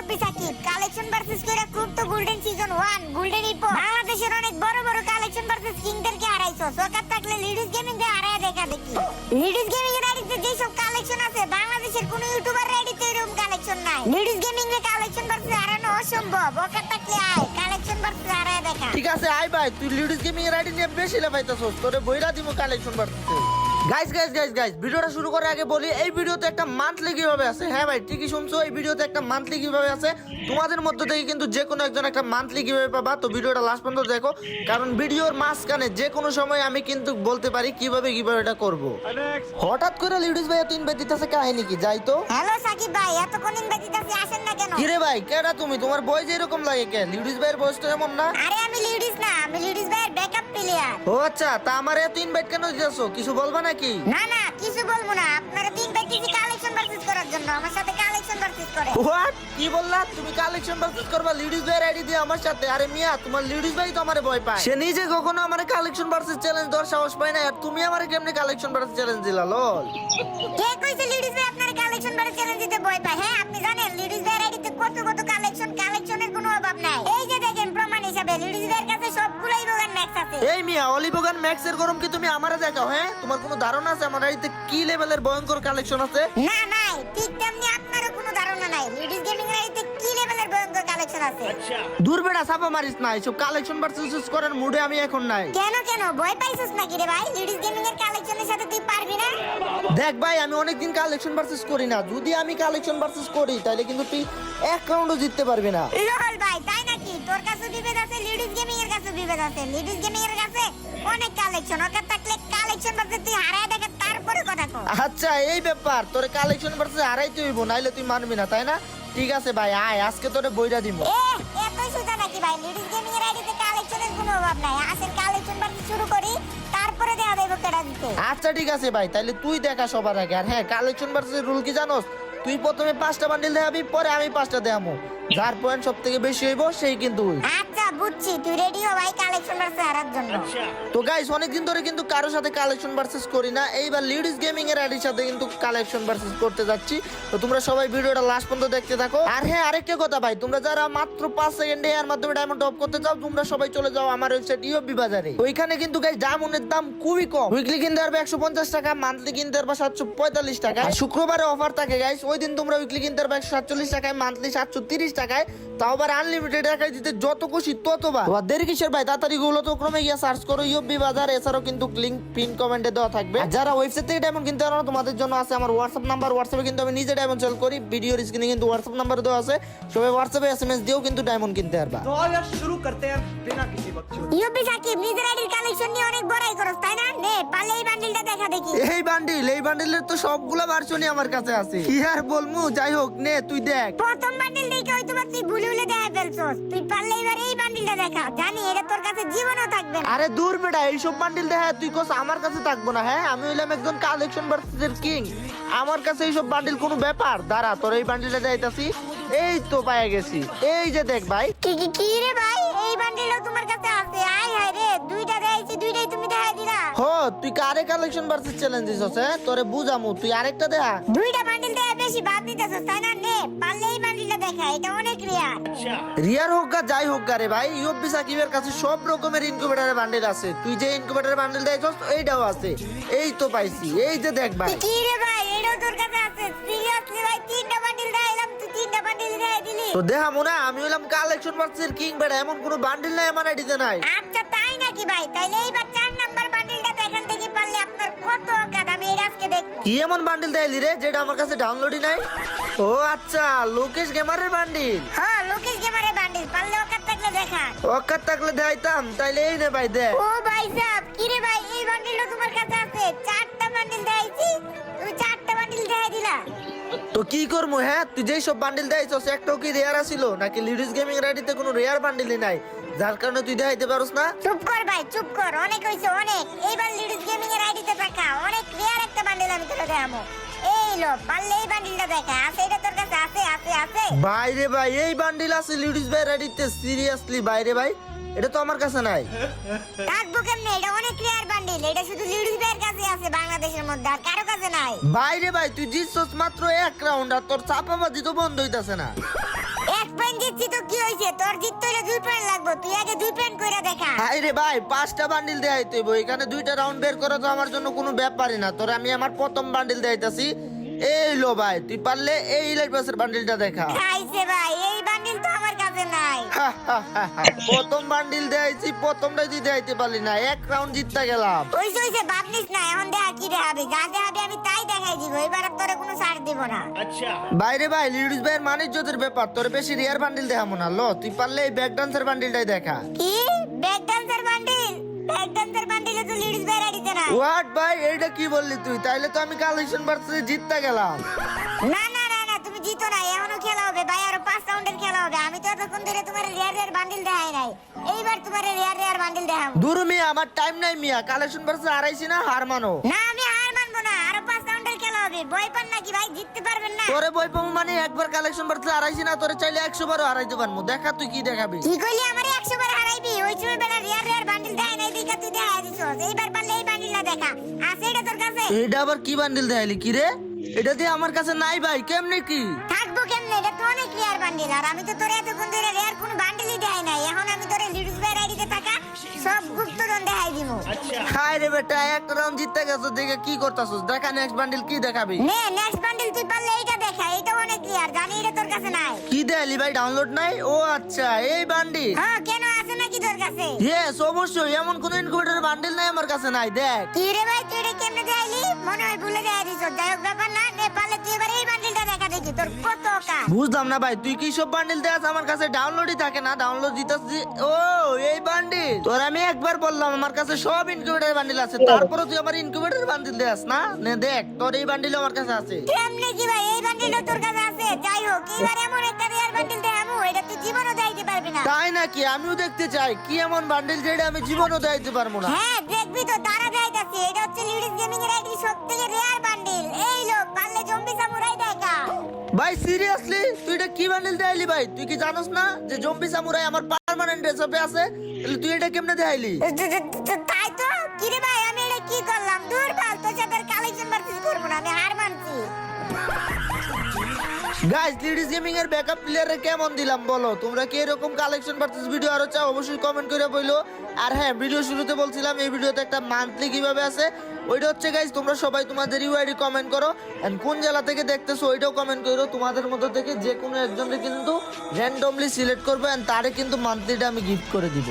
UP Shakib collection versus কইরা খুব তো গোল্ডেন সিজন 1 গোল্ডেন ইপো বাংলাদেশের অনেক বড় বড় কালেকশন ভার্সেস কিংদেরকে হারাইছো সকার থাকলে লিডিস গেমিং কে হারায় দেখা দেখি লিডিস গেমিং এর আইডিতে যে সব কালেকশন আছে বাংলাদেশের কোনো ইউটিউবার আইডিতে এরকম কালেকশন নাই লিডিস গেমিং এর কালেকশন ভার্সেস হারানো অসম্ভব ওকার থাকলে আয় কালেকশন ভার্সেস হারায় দেখা ঠিক আছে আই ভাই তুই লিডিস গেমিং এর আইডি নিয়ে বেশি লাভাইতাছস তোরে বইরা দিমু কালেকশন ভার্সেস গাইস ভিডিওটা শুরু করার আগে বলি এই ভিডিওতে একটা মান্থলি কিভাবে আছে হ্যাঁ ভাই ঠিকই শুনছো এই ভিডিওতে একটা মান্থলি কিভাবে আছে তোমাদের মধ্য থেকে কিন্তু যে কোনো একজন একটা মান্থলি কিভাবে পাবা তো ভিডিওটা লাস্ট পর্যন্ত দেখো কারণ ভিডিওর মাঝখানে যে কোনো সময় আমি কিন্তু বলতে পারি কিভাবে এটা করব হঠাৎ করে লিডিস ভাই তিন বেদ দিতেছে কাহিনী কি যাই তো হ্যালো সাকিব ভাই এতক্ষণ ইনভাইট দিতেছি আসেন না কেন কি রে ভাই কেডা তুমি তোমার বয়স এরকম লাগে কে লিডিস ভাইয়ের বয়সটা এমন না আরে আমি লিডিস না আমি লিডিস ভাইয়ের ব্যাকআপ প্লেয়ার ও আচ্ছা তা আমার এত ইনভাইট কেন দিতেছো কিছু বলবা নাকি না না কিছু বলবো না আপনারা তিন ভাই কিছু কালেকশন ভার্সেস করার জন্য আমার সাথে কালেকশন ভার্সেস করে হোয়াট কি বললা তুমি কালেকশন ভার্সেস করবা লিডিস ভাইয়ের আইডি দিয়ে আমার সাথে আরে মিয়া তোমার লিডিস ভাই তো আমারে ভয় পায় সে নিজে কখনো আমারে কালেকশন ভার্সেস চ্যালেঞ্জ দেওয়ার সাহস পায় না আর তুমি আমারে কেমনে কালেকশন ভার্সেস চ্যালেঞ্জ দিলা লল কে কইছে লিডিস ভাই আপনার কালেকশন ভার্সেস চ্যালেঞ্জ দিতে ভয় পায় হ্যাঁ আপনি জানেন লিডিস ভাইয়ের আইডিতে কত কালেকশনের কোনো অভাব নাই এই যে দেখেন প্রমাণ হিসাবে লিডিস ভাইয়ের কাছে সবগুলাই বোগান ম্যাক্স আছে এই মিয়া অলিভোগান ম্যাক্স এর গরম কি তুমি আমারে দেখাও হ্যাঁ তোমার কোনো ধারণা আছে আমার আইডিতে কি লেভেলের ভয়ঙ্কর কালেকশন আছে না নাই ঠিক তেমনি আপনারও কোনো ধারণা নাই লিডিস গেমিং এর আইডিতে কি লেভেলের ভয়ঙ্কর কালেকশন আছে দূর বেড়া ছাপা মারিস না এসব কালেকশন ভার্সেস করার মুডে আমি এখন নাই কেন ভয় পাইছিস নাকি রে ভাই লিডিস গেমিং এর কালেকশনের সাথে তুই পারবি না দেখ ভাই আমি অনেকদিন কালেকশন ভার্সেস করি না যদি আমি কালেকশন ভার্সেস করি তাহলে কিন্তু তুই এক রাউন্ডও জিততে পারবি না লল ভাই তাই নাকি তোর কাছে বিভেদ আছে লিডিস গেমিং এর কাছে বিভেদ আছে লিডিস গেমিং এর কাছে অনেক কালেকশন ওকে থাকলে কালেকশন ভার্সেস তুই হারায় দেখা তারপরে কথা কও আচ্ছা এই ব্যাপার তোর কালেকশন ভার্সেস হারাইতে হইব নাইলে তুই মানবি না তাই না ঠিক আছে ভাই আয় আজকে তোরে বইরা দিমু এতই সুজা নাকি ভাই লিডিস গেমিং এর আইডিতে কালেকশনের কোনো অভাব নাই আসেন কালেকশন ভার্সেস শুরু করি তারপরে দেয়া দেব কেডা দিতে আচ্ছা ঠিক আছে ভাই তাহলে তুই দেখা সবার আগে আর হ্যাঁ কালেকশন ভার্সেস রুল কি জানোস তুই প্রথমে 5টা বান্ডিল দেখাবি পরে আমি 5টা দেখাবো যার পয়েন্ট সবথেকে বেশি হইব সেই কিন্তু আচ্ছা বুঝছি তুই রেডি হ ভাই কালেকশন ভার্সেস হারার জন্য তো গাইস অনেকদিন ধরে কিন্তু কারো সাথে কালেকশন ভার্সেস করি না এইবার লিডিস গেমিং এর আইডির সাথে কিন্তু কালেকশন ভার্সেস করতে যাচ্ছি তো তোমরা সবাই ভিডিওটা লাস্ট পর্যন্ত দেখতে থাকো আর হ্যাঁ আরেকটা কথা ভাই তোমরা যারা মাত্র 5 সেকেন্ডে এর মাধ্যমে ডায়মন্ড টপ করতে চাও তোমরা সবাই চলে যাও আমার ওয়েবসাইট ইউবি বাজারে ওইখানে কিন্তু গাইস ডায়মন্ডের দাম খুবই কম উইকলি কিনতে পারবে 150 টাকা মান্থলি কিনতে পারবে 745 টাকা আর শুক্রবারে অফার থাকে গাইস ওই দিন তোমরা উইকলি কিনতে পারবে 147 টাকায় মান্থলি 730 টাকায় তাও আবার আনলিমিটেড টাকায় দিতে যত খুশি ততবার তো দেরি কিসের ভাই তাড়াতাড়ি গুলো তো ক্রমে গিয়ে সার্চ করো ইউবি বাজার এছাড়াও কিন্তু লিংক পিন কমেন্টে দেওয়া থাকবে আর যারা ওয়েবসাইট থেকে ডায়মন্ড কিনতে পারো তোমাদের জন্য আছে আমার হোয়াটসঅ্যাপ নাম্বার হোয়াটসঅ্যাপে কিন্তু আমি নিজে ডায়মন্ড সেল করি ভিডিওর স্ক্রিনে কিন্তু হোয়াটসঅ্যাপ নাম্বার দেওয়া আছে সবাই হোয়াটসঅ্যাপে এসএমএস দিয়েও কিন্তু ডায়মন্ড কিনতে পারবা तो यार शुरू करते हैं बिना किसी बकचोदी ইউপি সাকিব নিজের আইডির কালেকশন নিয়ে অনেক বড়াই করছ তাই না নে পারলে এই বান্ডিলটা দেখা দেখি এই বান্ডিলের তো সবগুলা ভার্সনই আমার কাছে আছে কি আর বলমু যাই হোক নে তুই দেখ প্রথম বান্ডিল দেখে হয়তো বা তুই ভুলে দেখা ফেলছস তুই পারলে এবার এই বান্ডিলটা দেখা জানি এটা তোর কাছে জীবনও থাকবে না আরে দূর বেটা এইসব বান্ডিল দেখা তুই কোস আমার কাছে থাকবো না হ্যাঁ আমি হইলাম একজন কালেকশন ভার্সেসের কিং আমার কাছে এইসব বান্ডিল কোনো ব্যাপার দাঁড়া তোর এই বান্ডিলটা যাইতাছি এই তো পায়ে গেছি এই যে দেখ ভাই কি রে ভাই এই বান্ডিলও তোমার কাছে আছে আয় হায় রে দুইটা দেখাইছি দুইটাই তুমি দেখাই দিলা হো তুই কারে কালেকশন ভার্সেস চ্যালেঞ্জ দিছস হ্যাঁ তোরে বুঝামু তুই আরেকটা দেখা দুইটা বান্ডিল দেখা বেশি ভাব নিতেছস তাই না নে পারলে এই বান্ডিলটা দেখা এটা অনেক রিয়ার রিয়ার হোক গা যাই হোক গা রে ভাই ইউবি সাকিবের কাছে সব রকমের ইনকিউবেটরের বান্ডিল আছে তুই যে ইনকিউবেটরের বান্ডিল দেখাইছস এইটাও আছে এই তো পাইছি এই যে দেখ ভাই কি রে ভাই এটাও তোর কাছে আছে সিরিয়াসলি ভাই তিনটা বান্ডিল দেখাইলাম তুই তিনটা বান্ডিল দেখাই দিলি তো দেখামু না আমি হইলাম কালেকশন ভার্সেসের কিং বেটা এমন কোনো বান্ডিল নাই আমার আইডিতে নাই আচ্ছা তাই নাকি ভাই তাইলে এইবার 4 নাম্বার বান্ডিলটা দেখান থেকে পারলে আপনার কত অকাত আমি এটা আজকে দেখ কি এমন বান্ডিল দেখাইলি রে যেটা আমার কাছে ডাউনলোডই নাই ও আচ্ছা লোকেশ গেমারের বান্ডিল হ্যাঁ লোকেশ গেমারের বান্ডিল পারলে অকাত থাকলে দেখা অকাত থাকলে দেখাইতাম তাইলে এই নে ভাই দেখ ও ভাই সাহেব কি রে ভাই এই বান্ডিলটা তোমার কাছে আছে 4টা বান্ডিল দেখাইছি তুমি 4টা বান্ডিল দেখাই দিলা তো কি করবো হ্যাঁ তুই যেই সব বান্ডিল দেখাইছস একটাও কি রেয়ার আছিল নাকি লিডিস গেমিং এর আইডিতে কোনো রেয়ার বান্ডিলই নাই যার কারণে তুই দেখাইতে পারোস না চুপ কর ভাই চুপ কর অনেক হইছে অনেক এইবার লিডিস গেমিং এর আইডিতে দেখা অনেক রিয়ার একটা বান্ডিল আমি তোরে দেখাবো এই লো পারলে এই বান্ডিলটা দেখা আছে এটা তোর কাছে আছে বাইরে ভাই এই বান্ডিল আছে লিডিস ভাই আইডিতে সিরিয়াসলি বাইরে ভাই এটা তো আমার কাছে নাই থাকবো কেমনে এটা অনেক রিয়ার বান্ডিল এটা শুধু লিডিস ভাইয়ের কাছে আছে বাংলাদেশের মধ্যে আর কারো কাছে নাই বাইরে ভাই তুই জিতছস মাত্র এক রাউন্ড আর তোর চাপাবাজি তো বন্ধ হইতাছে না এক পয়েন্ট জিতছি তো কি হইছে, তোর জিততে হলে 2 পয়েন্ট লাগবে, তুই আগে 2 পয়েন্ট কইরা দেখা। হাই রে ভাই, 5টা বান্ডিল দেয়াই তুই বই, এখানে 2টা রাউন্ড বের করা তো আমার জন্য কোনো ব্যাপারই না। তোরে আমি আমার প্রথম বান্ডিল দেইতাছি, এই লো ভাই, তুই পারলে এই ইলাইট পাসের বান্ডিলটা দেখা। খাইছে ভাই, এই বান্ডিল তো আমার কাছে নাই। প্রথম বান্ডিল দেয়াইছি, প্রথমটাই তুই দেয়াইতে পারলি না, এক রাউন্ড জিততে গেলাম। ওইসে ভাবনিস না, এখন দেখা কি দেখাবে, যা দেখাবে আমি তাই দেখাই দিব, এবার আর তোরে কোনো ছাড় দিব না। বাইরে ভাই, লিডুস ভাইয়ের মানিজ্যতের ব্যাপার, তোর বেশি রিয়ার বান্ডিল দেখাবো না। লো তুই পারলে এই ব্যাক ডান্সের বান্ডিলটাই দেখা। কি back dancer bundle? Back dancer বান্ডিলে তো লিডিস বাইরে দিতে না। হোয়াট ভাই, এইটা কি বললি তুই? তাইলে তো আমি কালেকশন ভার্সেসে জিততে গেলাম। না না না না, তুমি জিতো না, এখনো খেলা হবে ভাই, আরো 5 রাউন্ডের খেলা হবে। আমি তো এতক্ষণ ধরে তোমার রেয়ার বান্ডিল দেখাই নাই, এইবার তোমার রেয়ার বান্ডিল দেখাবো। দূর মিয়া, আমার টাইম নাই মিয়া, কালেকশন ভার্সেসে হারাইছি না, হার মানো। না আমি হার মানবো না, আরো 5 রাউন্ডের খেলা হবে। ভয় পান নাকি ভাই, জিততে পারবেন না? তোরে বই পাবো মানে একবার কালেকশন ভার্সেসে হারাইছি না, তোরে চাইলে 100 বারও হারাইতে পারবো। দেখা তুই কি দেখাবি। কি কইলি আমারে 100 বার হারাইবি? ওই সময় বেলা রেয়ার বান্ডিল দেখাই নাই, দেখা তুই দেখাই দিছস। এইবার পারলে এই বান্ডিলটা দেখা, আছে এটা তোর কাছে? এটা আবার কি বান্ডিল দেখাইলি কি রে? এটা দিয়ে আমার কাছে নাই ভাই, কেমনে কি? থাকবো কেমনে, এটা তো অনেক রেয়ার বান্ডিল, আর আমি তো তোরে এতক্ষণ ধরে রেয়ার কোনো বান্ডিলই দেখাই নাই। এখন আমি তোরে লিডুস ভাই আইডিতে থাকা সব গুপ্তধন দেখাই দিব। হাই রে বেটা, একটা রাউন্ড জিততে গেছো, দেখে কি করতাছস? দেখা নেক্সট বান্ডিল কি দেখাবি। নে নেক্সট বান্ডিল তুই পারলে এইটা দেখা, এটা অনেক রেয়ার, জানি এটা তোর কাছে নাই। কি দেখাইলি ভাই, ডাউনলোড নাই? ও আচ্ছা, এই বান্ডিল। হ্যাঁ কেন, আছে নাকি তোর কাছে? ইয়েস অবশ্যই, এমন কোন ইনকিউবেটর বান্ডিল নাই আমার কাছে, নাই। দেখ কি রে ভাই, তুই এটা কেমনে দেখাইলি? মনে হয় ভুলে দেখাই দিছস। যাই হোক ব্যাপার না, নে পারলে তুই এবার এই বান্ডিলটা দেখা, দেখি তোর কত কাজ। বুঝলাম না ভাই, তুই কি সব বান্ডিল দেয়াস আমার কাছে? ডাউনলোডই থাকে না, ডাউনলোড দিতাছি। ও এই বান্ডিল, তোর আমি একবার বললাম আমার কাছে সব ইনকিউবেটর বান্ডিল আছে, তারপরে তুই আমার ইনকিউবেটর বান্ডিল দেয়াস না? নে দেখ, তোর এই বান্ডিল আমার কাছে আছে। কেমনে কি ভাই, এই বান্ডিলটা তোর কাছে আছে? যাই হোক, এবার এমন একটা রেয়ার বান্ডিল দেখাবো, এটা তুই জীবনও দেখাইতে পারবি না। তাই নাকি? আমিও দেখতে চাই কি এমন বান্ডিল যেটা আমি জীবনও দেখাইতে পারবো না। হ্যাঁ দেখবি তো, তারা দেখাইতাছে। এটা হচ্ছে লিডিস গেমিং এর আইডি সবথেকে রেয়ার বান্ডিল। এই লোক পারলে জম্বি সামুরাই দেখা। ভাই সিরিয়াসলি তুই এটা কি বান্ডিল দেখাইলি ভাই? তুই কি জানোস না যে জম্বি সামুরাই আমার পার্মানেন্ট রেসিপি আছে? তাহলে তুই এটা কেমনে দেখাইলি? তাই তো, কি রে ভাই, আমি এটা কি করলাম? দূর বাল, তোর সাথে কালেকশন ভার্সেস করবো না, আমি হার মানছি। গাইস, লিডিস গেমিং এর ব্যাকআপ প্লেয়ারে কেমন দিলাম বলো? তোমরা কি এরকম কালেকশন ভার্সেস ভিডিও আরো চাও? অবশ্যই কমেন্ট করে বলো। আর হ্যাঁ, ভিডিও শুরুতে বলছিলাম এই ভিডিওতে একটা মান্থলি কিভাবে আছে, ওইটা হচ্ছে গাইস তোমরা সবাই তোমাদের ইউআইডি কমেন্ট করো, এন্ড কোন জেলা থেকে দেখতেছো ওইটাও কমেন্ট করো। তোমাদের মধ্যে থেকে যে কোনো একজনকে কিন্তু র্যান্ডমলি সিলেক্ট করবো, এন্ড তারে কিন্তু মান্থলিটা আমি গিফট করে দিব।